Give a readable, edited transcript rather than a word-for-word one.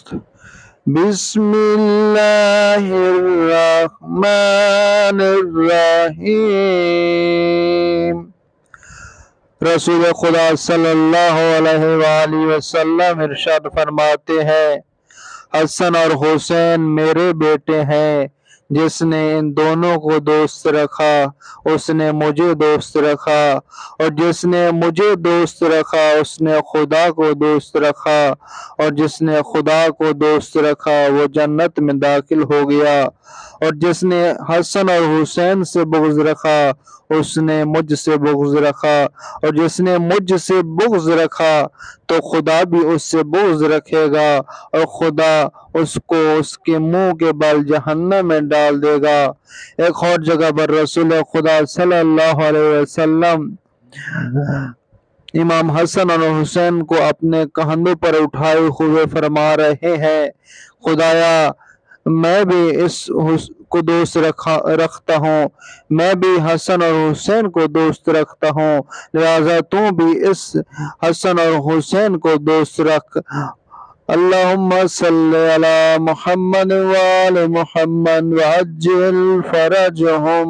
درست. بسم اللہ الرحمن الرحیم. رسول خدا صلی اللہ علیہ وآلہ وسلم ارشاد فرماتے ہیں، حسن اور حسین میرے بیٹے ہیں، جس نے ان دونوں کو دوست رکھا اس نے مجھے دوست رکھا، اور جس نے مجھے دوست رکھا اس نے خدا کو دوست رکھا، اور جس نے خدا کو دوست رکھا وہ جنت میں داخل ہو گیا، اور جس نے حسن اور حسین سے بغض رکھا اس نے مجھ سے بغض رکھا، اور جس نے مجھ سے بغض رکھا تو خدا بھی اس سے بغض رکھے گا، اور خدا اس کو اس کے منہ کے بل جہنم میں ڈال دے گا. ایک اور جگہ پر رسول خدا صلی اللہ علیہ وسلم امام حسن اور حسین کو اپنے کندھوں پر اٹھائے ہوئے فرما رہے ہیں، خدایا میں بھی اس کو دوست رکھتا ہوں، میں بھی حسن اور حسین کو دوست رکھتا ہوں، لہذا تو بھی اس حسن اور حسین کو دوست رکھ. اللہم صلی علی محمد وآل محمد وعجل فرجہم.